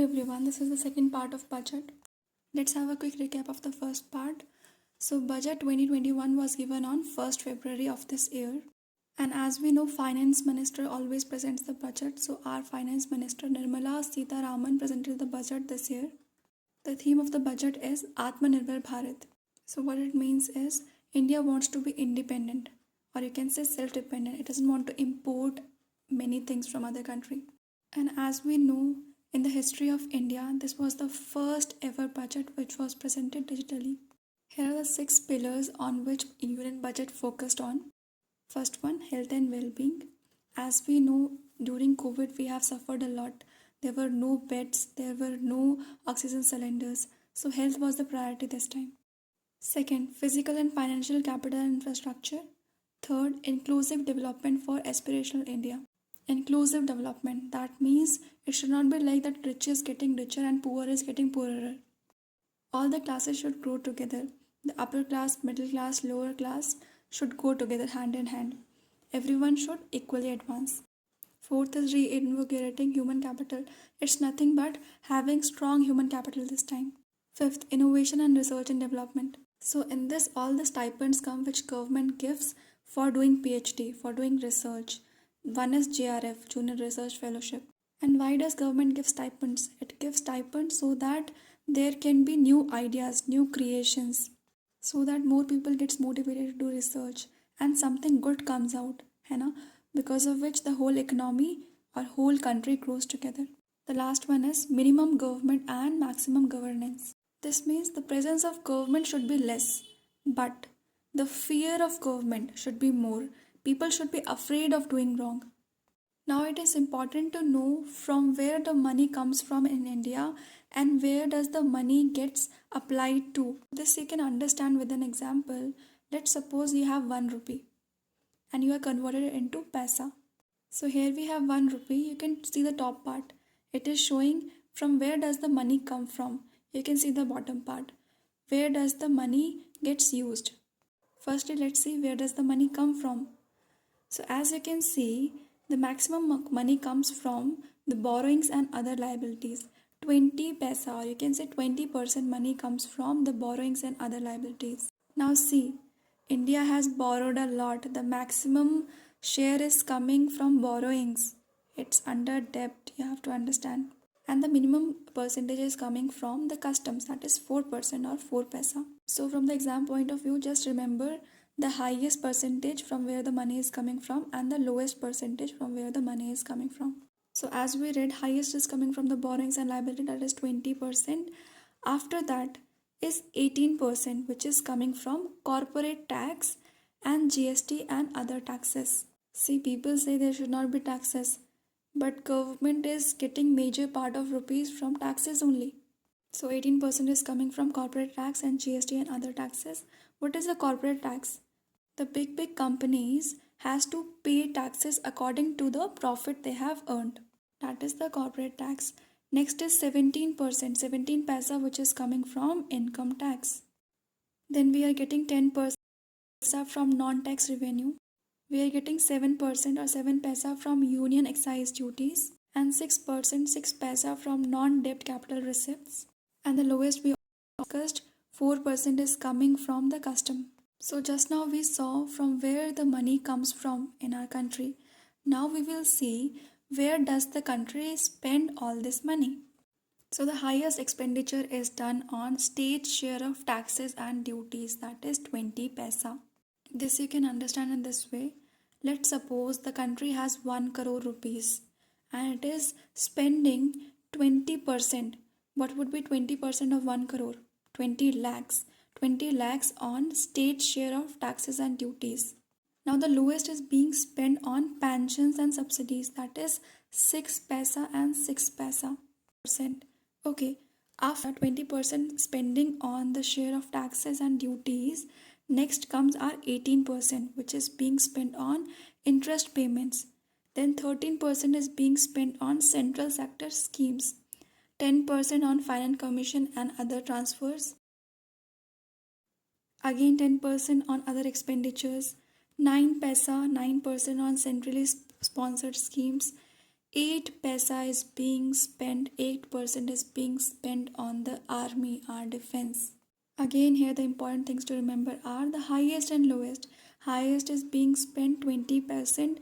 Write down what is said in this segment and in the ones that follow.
Everyone, this is the second part of budget. Let's have a quick recap of the first part. So budget 2021 was given on 1st February of this year. And as we know, finance minister always presents the budget. So our finance minister Nirmala Sitharaman presented the budget this year. The theme of the budget is Atmanirbhar Bharat. So what it means is India wants to be independent, or you can say self-dependent. It doesn't want to import many things from other country. And as we know, in the history of India, this was the first ever budget which was presented digitally. Here are the 6 pillars on which Union budget focused on. First one, health and well-being. As we know, during COVID we have suffered a lot. There were no beds, there were no oxygen cylinders. So health was the priority this time. Second, physical and financial capital and infrastructure. Third, inclusive development for aspirational India. Inclusive development, that means it should not be like that rich is getting richer and poor is getting poorer. All the classes should grow together. The upper class, middle class, lower class should go together hand in hand. Everyone should equally advance. Fourth is reinvigorating human capital. It's nothing but having strong human capital this time. Fifth, innovation and research and development. So in this, all the stipends come which government gives for doing PhD, for doing research. One is JRF, Junior Research Fellowship. And why does government give stipends? It gives stipends so that there can be new ideas, new creations, so that more people gets motivated to do research and something good comes out, because of which the whole economy or whole country grows together. The last one is minimum government and maximum governance. This means the presence of government should be less, but the fear of government should be more. People should be afraid of doing wrong. Now it is important to know from where the money comes from in India and where does the money gets applied to. This you can understand with an example. Let's suppose you have 1 rupee and you are converted it into paisa. So here we have 1 rupee. You can see the top part. It is showing from where does the money come from. You can see the bottom part. Where does the money gets used? Firstly, let's see where does the money come from. So as you can see, the maximum money comes from the borrowings and other liabilities. 20 paisa, or you can say 20% money comes from the borrowings and other liabilities. Now see, India has borrowed a lot. The maximum share is coming from borrowings. It's under debt, you have to understand. And the minimum percentage is coming from the customs, that is 4% or 4 paisa. So from the exam point of view, just remember the highest percentage from where the money is coming from and the lowest percentage from where the money is coming from. So as we read, highest is coming from the borrowings and liability, that is 20%. After that is 18%, which is coming from corporate tax and GST and other taxes. See, people say there should not be taxes, but government is getting major part of rupees from taxes only. So 18% is coming from corporate tax and GST and other taxes. What is the corporate tax? The big companies has to pay taxes according to the profit they have earned. That is the corporate tax. Next is 17%, 17 paisa, which is coming from income tax. Then we are getting 10% from non-tax revenue. We are getting 7% or 7 paisa from union excise duties and 6%, 6 paisa from non-debt capital receipts. And the lowest we discussed, 4% is coming from the custom. So just now we saw from where the money comes from in our country. Now we will see where does the country spend all this money. So the highest expenditure is done on state share of taxes and duties, that is 20 paisa. This you can understand in this way. Let's suppose the country has 1 crore rupees and it is spending 20%. What would be 20% of 1 crore? 20 lakhs. 20 lakhs on state share of taxes and duties. Now the lowest is being spent on pensions and subsidies, that is 6 paisa and 6 paisa percent. Okay, after 20% spending on the share of taxes and duties, next comes our 18%, which is being spent on interest payments. Then 13% is being spent on central sector schemes. 10% on finance commission and other transfers. Again 10% on other expenditures. 9 paisa, 9% on centrally sponsored schemes. 8 paisa is being spent, 8% is being spent on the army, our defense. Again, here the important things to remember are the highest and lowest. Highest is being spent 20%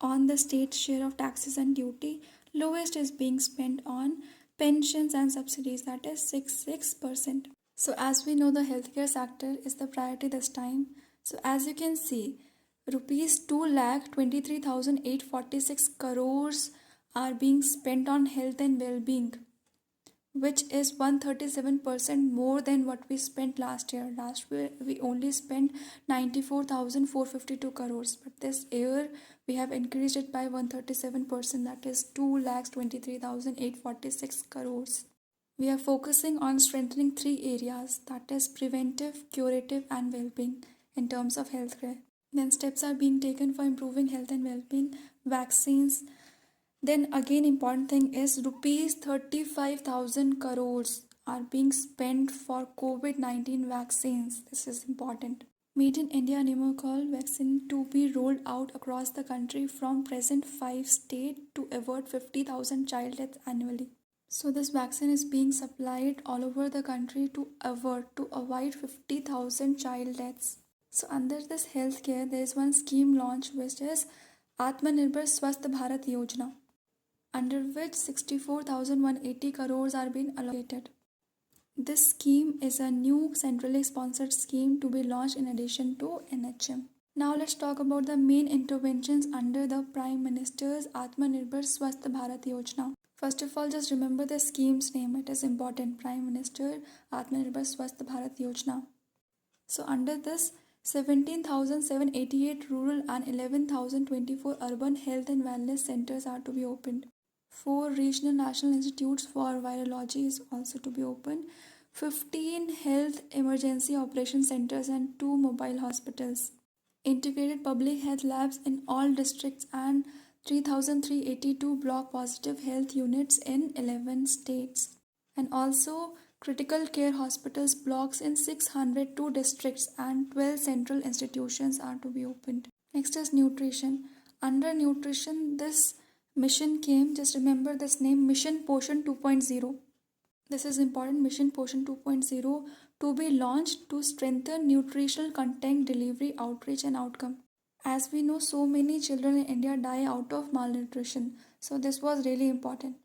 on the state share of taxes and duty. Lowest is being spent on pensions and subsidies, that is 6%. So as we know, the healthcare sector is the priority this time. So as you can see, rupees 2,23,846 crores are being spent on health and well-being, which is 137% more than what we spent last year. Last year we only spent 94,452 crores, but this year we have increased it by 137%, that is 2,23,846 crores. We are focusing on strengthening three areas, that is preventive, curative and well-being in terms of healthcare. Then steps are being taken for improving health and well-being, vaccines. Then again important thing is rupees 35,000 crores are being spent for COVID-19 vaccines. This is important. Made in India pneumococcal vaccine to be rolled out across the country from present 5 states to avert 50,000 child deaths annually. So this vaccine is being supplied all over the country to avoid 50,000 child deaths. So under this healthcare, there is one scheme launched which is Atmanirbhar Swasth Bharat Yojana, under which 64,180 crores are being allocated. This scheme is a new centrally sponsored scheme to be launched in addition to NHM. Now let's talk about the main interventions under the Prime Minister's Atmanirbhar Swasth Bharat Yojana. First of all, just remember the scheme's name. It is important. Prime Minister Atmanirbhar Swasth Bharat Yojana. So under this, 17,788 rural and 11,024 urban health and wellness centers are to be opened. 4 regional national institutes for virology is also to be opened. 15 health emergency operation centers and 2 mobile hospitals. Integrated public health labs in all districts and 3,382 block positive health units in 11 states. And also critical care hospitals blocks in 602 districts and 12 central institutions are to be opened. Next is nutrition. Under nutrition, this mission came, just remember this name, Mission Poshan 2.0. This is important, Mission Poshan 2.0, to be launched to strengthen nutritional content delivery, outreach and outcome. As we know, so many children in India die out of malnutrition. So this was really important.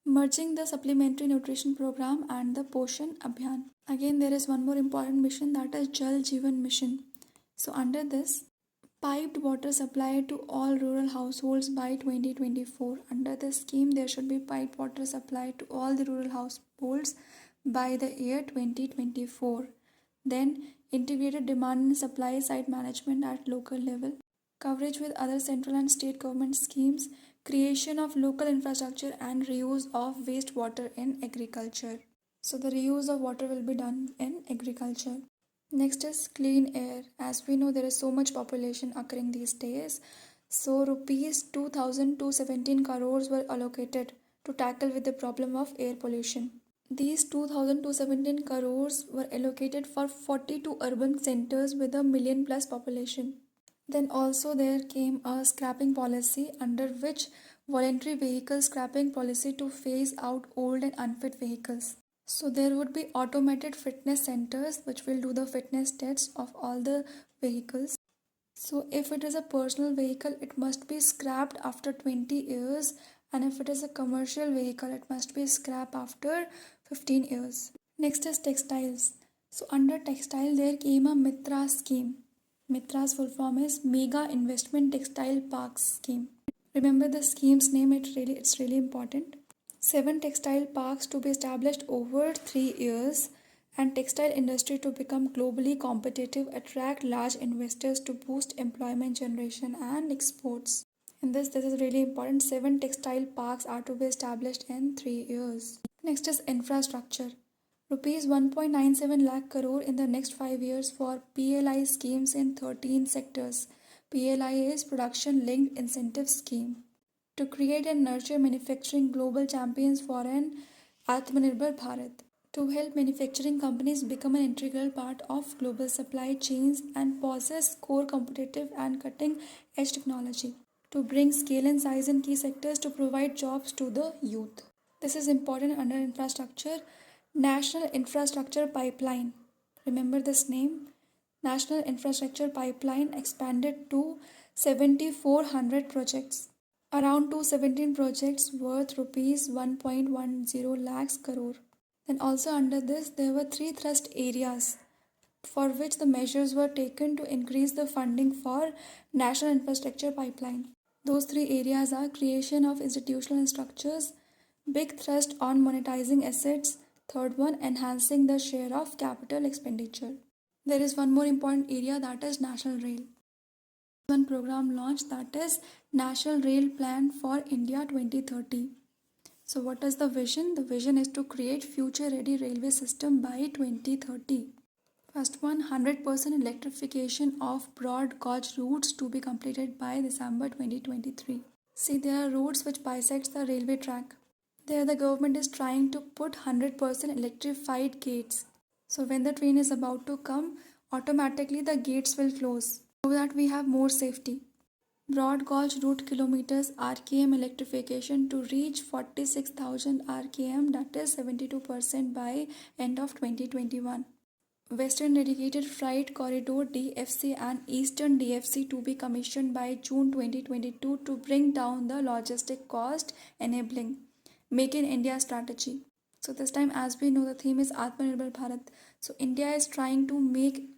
Merging the supplementary nutrition program and the Poshan Abhiyan. Again, there is one more important mission, that is Jal Jeevan Mission. So under this, piped water supply to all rural households by 2024. Under this scheme, there should be piped water supply to all the rural households by the year 2024. Then integrated demand and supply side management at local level. Coverage with other central and state government schemes. Creation of local infrastructure and reuse of wastewater in agriculture. So the reuse of water will be done in agriculture. Next is clean air. As we know, there is so much population occurring these days. So rupees 2,217 crores were allocated to tackle with the problem of air pollution. These 2,217 crores were allocated for 42 urban centers with a million plus population. Then also there came a scrapping policy, under which voluntary vehicle scrapping policy to phase out old and unfit vehicles. So there would be automated fitness centers which will do the fitness tests of all the vehicles. So if it is a personal vehicle, it must be scrapped after 20 years, and if it is a commercial vehicle, it must be scrapped after 15 years. Next is textiles. So under textile there came a Mitra scheme. Mitra's full form is Mega Investment Textile Parks Scheme. Remember the scheme's name, it's really important. 7 textile parks to be established over 3 years, and textile industry to become globally competitive, attract large investors to boost employment generation and exports. And this is really important. 7 textile parks are to be established in 3 years. Next is infrastructure. Rupees 1.97 lakh crore in the next 5 years for PLI schemes in 13 sectors. PLI is Production Linked Incentive Scheme. To create and nurture manufacturing global champions for an Atmanirbhar Bharat. To help manufacturing companies become an integral part of global supply chains and possess core competitive and cutting edge technology. to bring scale and size in key sectors to provide jobs to the youth. This is important under infrastructure. National Infrastructure Pipeline. Remember this name? National Infrastructure Pipeline expanded to 7,400 projects. Around 217 projects worth rupees 1.10 lakhs crore. Then also under this there were three thrust areas for which the measures were taken to increase the funding for National Infrastructure Pipeline. Those three areas are creation of institutional structures, big thrust on monetizing assets, third one enhancing the share of capital expenditure. There is one more important area, that is National Rail. One program launched, that is National Rail Plan for India 2030. So what is the vision? The vision is to create future ready railway system by 2030. First one, 100% electrification of broad gauge routes to be completed by December 2023. See, there are roads which bisects the railway track. There the government is trying to put 100% electrified gates. So when the train is about to come, automatically the gates will close so that we have more safety. Broad gauge route kilometers RKM electrification to reach 46,000 RKM, that is 72% by end of 2021. Western Dedicated Freight Corridor DFC and Eastern DFC to be commissioned by June 2022 to bring down the logistic cost, enabling Make in India strategy. So this time, as we know, the theme is Atmanirbhar Bharat. So India is trying to make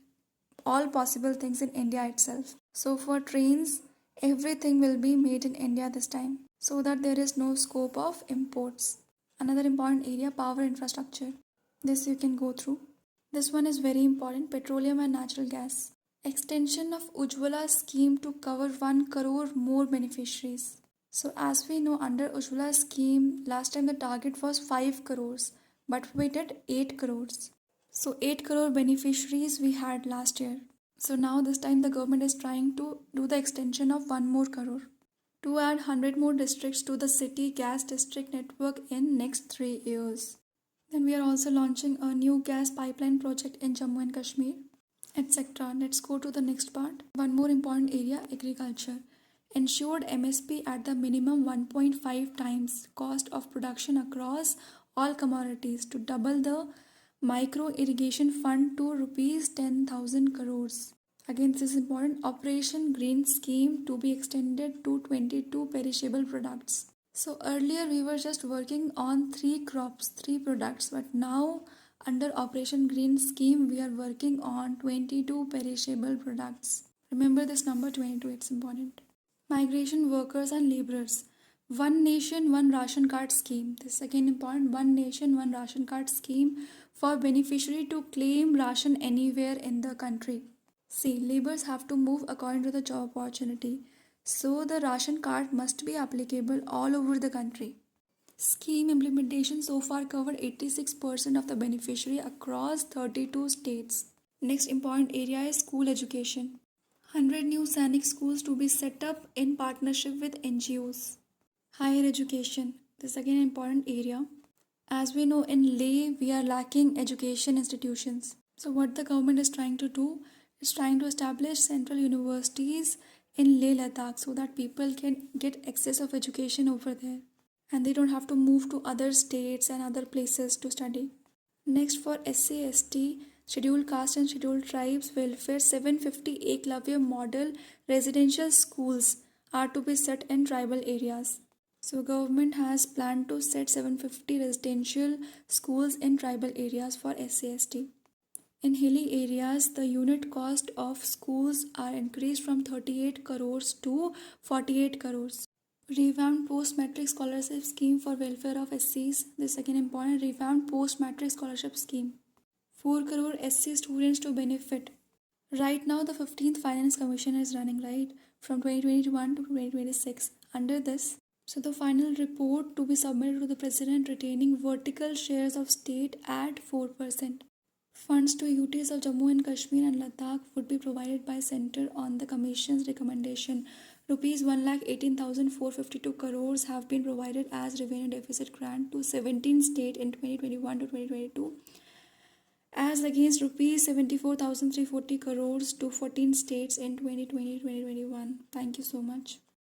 all possible things in India itself. So for trains, everything will be made in India this time so that there is no scope of imports. Another important area, power infrastructure. This you can go through. This one is very important, petroleum and natural gas. Extension of Ujjwala scheme to cover 1 crore more beneficiaries. So as we know, under Ujjwala scheme, last time the target was 5 crores, but we did 8 crores. So 8 crore beneficiaries we had last year. So now this time the government is trying to do the extension of 1 more crore to add 100 more districts to the city gas district network in next 3 years. Then we are also launching a new gas pipeline project in Jammu and Kashmir, etc. Let's go to the next part. One more important area, agriculture. Ensured MSP at the minimum 1.5 times cost of production across all commodities to double the micro irrigation fund to rupees 10,000 crores. Again, this is important. Operation Green Scheme to be extended to 22 perishable products. So earlier we were just working on 3 crops, 3 products, but now under Operation Green Scheme we are working on 22 perishable products. Remember this number 22, it's important. Migration workers and laborers. One Nation, One Ration Card scheme. This is again important. One Nation, One Ration Card scheme for beneficiary to claim ration anywhere in the country. See, laborers have to move according to the job opportunity. So the ration card must be applicable all over the country. Scheme implementation so far covered 86% of the beneficiary across 32 states. Next important area is school education. 100 new Sainik schools to be set up in partnership with NGOs. Higher education. This is again an important area. As we know, in Leh we are lacking education institutions. So what the government is trying to do is trying to establish central universities in Leh Ladakh so that people can get access of education over there and they don't have to move to other states and other places to study. Next, for SC, ST, Scheduled Caste and Scheduled Tribes welfare, 750 Eklavya model residential schools are to be set in tribal areas. So government has planned to set 750 residential schools in tribal areas for SC, ST. In hilly areas, the unit cost of schools are increased from 38 crores to 48 crores. Revamped post-matric scholarship scheme for welfare of SCs. This again important. Revamped post-matric scholarship scheme. 4 crore SC students to benefit. Right now the 15th Finance Commission is running, right, from 2021 to 2026. Under this, so the final report to be submitted to the President retaining vertical shares of state at 4%. Funds to UTs of Jammu and Kashmir and Ladakh would be provided by Centre on the Commission's recommendation. Rupees 1,18,452 crores have been provided as revenue deficit grant to 17 states in 2021 to 2022, as against rupees 74,340 crores to 14 states in 2020-2021. Thank you so much.